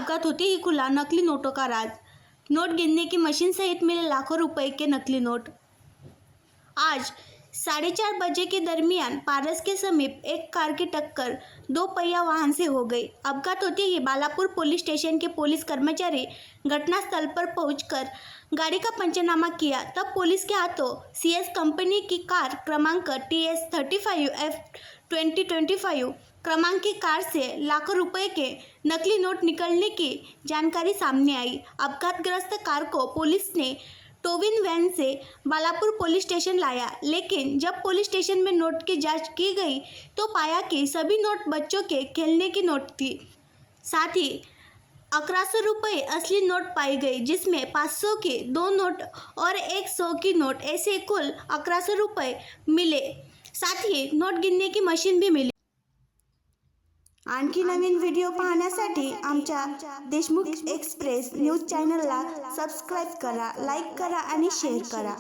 अपघात होते ही खुला, नकली नोटों का राज। नोट गिनने की मशीन सहित मिले लाखों रुपए के नकली नोट। आज 4:30 बजे के दरमियान पारस के समीप एक कार की टक्कर दो पहिया वाहन से हो गई। अपघात होते ही बालापुर पुलिस स्टेशन के पुलिस कर्मचारी घटनास्थल पर पहुंचकर गाड़ी का पंचनामा किया। तब पुलिस के हाथों CS कंपनी की कार क्रमांक TS 35F2025 क्रमांक की कार से लाखों रुपए के नकली नोट निकलने की जानकारी सामने आई। अपघातग्रस्त कार को पुलिस ने टोविन वैन से बालापुर पुलिस स्टेशन लाया, लेकिन जब पुलिस स्टेशन में नोट की जांच की गई तो पाया कि सभी नोट बच्चों के खेलने की नोट थी। साथ ही 1100 रुपये असली नोट पाई गई, जिसमें 500 के 2 नोट और 100 की नोट, ऐसे कुल 1100 रुपये मिले। साथ ही नोट गिनने की मशीन भी मिली। आणखी नवीन व्हिडिओ पाहण्यासाठी आमच्या देशमुख एक्सप्रेस न्यूज चॅनलला सबस्क्राईब करा, लाईक करा आणि शेअर करा।